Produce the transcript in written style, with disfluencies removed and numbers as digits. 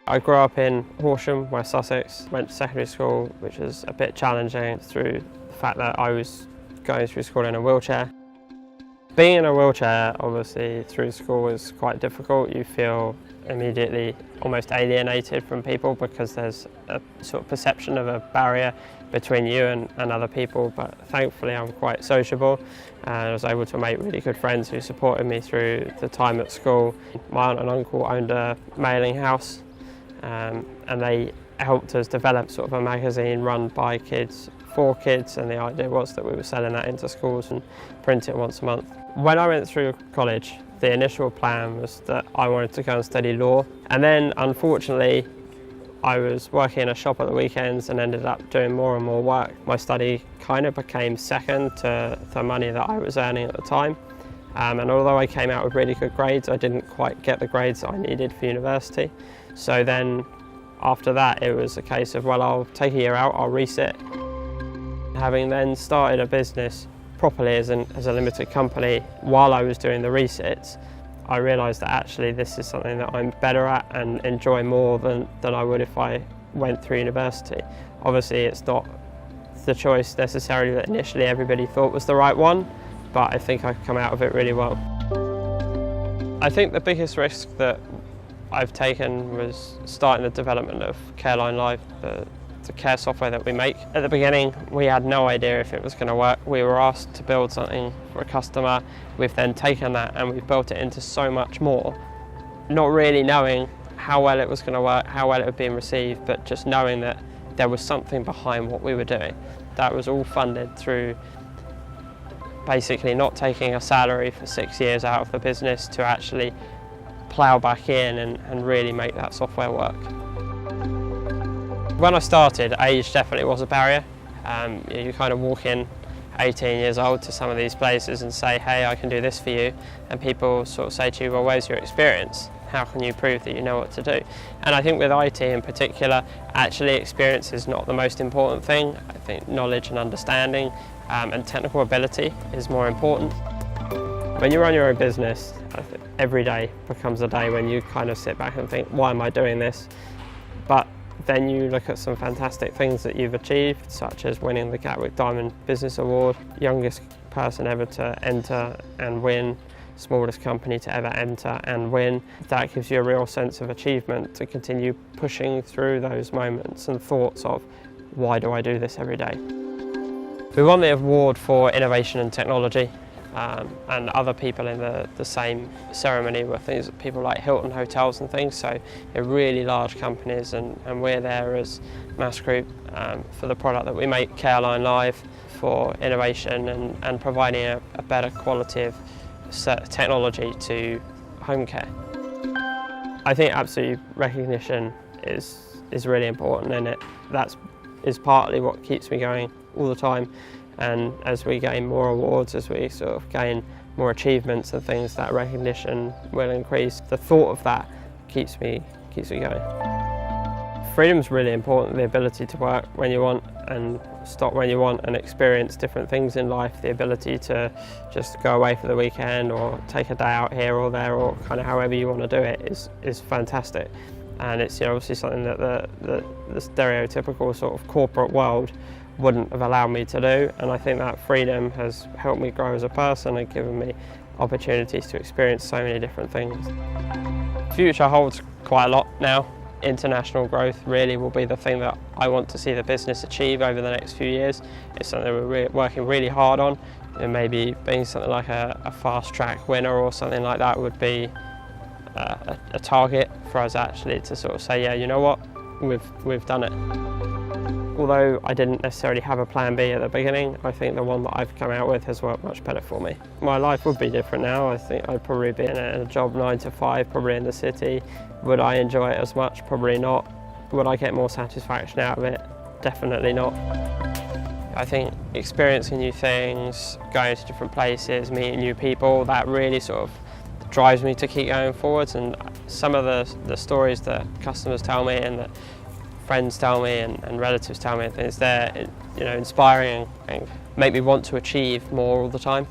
I grew up in Hough, West Sussex, went to secondary school, which was a bit challenging through the fact that I was going through school in a wheelchair. Being in a wheelchair, obviously, through school was quite difficult. You feel immediately almost alienated from people because there's a sort of perception of a barrier between you and other people, but thankfully I'm quite sociable and I was able to make really good friends who supported me through the time at school. My aunt and uncle owned a mailing house and they helped us develop sort of a magazine run by kids, for kids, and the idea was that we were selling that into schools and print it once a month. When I went through college, the initial plan was that I wanted to go and study law, and then unfortunately I was working in a shop at the weekends and ended up doing more and more work. My study kind of became second to the money that I was earning at the time, and although I came out with really good grades, I didn't quite get the grades that I needed for university. So then after that it was a case of, well, I'll take a year out, I'll resit. Having then started a business properly as a limited company while I was doing the resits, I realised that actually this is something that I'm better at and enjoy more than I would if I went through university. Obviously it's not the choice necessarily that initially everybody thought was the right one, but I think I've come out of it really well. I think the biggest risk that I've taken was starting the development of Careline Live, the care software that we make. At the beginning, we had no idea if it was going to work. We were asked to build something for a customer. We've then taken that and we've built it into so much more, not really knowing how well it was going to work, how well it was being received, but just knowing that there was something behind what we were doing. That was all funded through basically not taking a salary for 6 years out of the business to actually plough back in and really make that software work. When I started, age definitely was a barrier. You kind of walk in 18 years old to some of these places and say, hey, I can do this for you, and people sort of say to you, well, where's your experience? How can you prove that you know what to do? And I think with IT in particular, actually experience is not the most important thing. I think knowledge and understanding and technical ability is more important. When you run your own business, I think every day becomes a day when you kind of sit back and think, why am I doing this? But then you look at some fantastic things that you've achieved, such as winning the Gatwick Diamond Business Award, youngest person ever to enter and win, smallest company to ever enter and win. That gives you a real sense of achievement to continue pushing through those moments and thoughts of, why do I do this every day? We won the award for innovation and technology. And other people in the same ceremony were things people like Hilton hotels and things, so they're really large companies, and we're there as Mass Group for the product that we make, Careline Live, for innovation and providing a better quality of technology to home care. I think absolutely recognition is really important, and that is partly what keeps me going all the time. And as we gain more awards, as we sort of gain more achievements and things, that recognition will increase. The thought of that keeps me going. Freedom's really important, the ability to work when you want and stop when you want and experience different things in life, the ability to just go away for the weekend or take a day out here or there, or kind of however you want to do it is fantastic. And it's obviously something that the stereotypical sort of corporate world wouldn't have allowed me to do, and I think that freedom has helped me grow as a person and given me opportunities to experience so many different things. The future holds quite a lot now. International growth really will be the thing that I want to see the business achieve over the next few years. It's something we're working really hard on, and maybe being something like a fast track winner or something like that would be a target for us actually to sort of say, yeah, you know what, we've done it. Although I didn't necessarily have a plan B at the beginning, I think the one that I've come out with has worked much better for me. My life would be different now. I think I'd probably be in a job 9 to 5, probably in the city. Would I enjoy it as much? Probably not. Would I get more satisfaction out of it? Definitely not. I think experiencing new things, going to different places, meeting new people, that really sort of drives me to keep going forwards. And some of the stories that customers tell me and that friends tell me and relatives tell me and things, they're inspiring and make me want to achieve more all the time.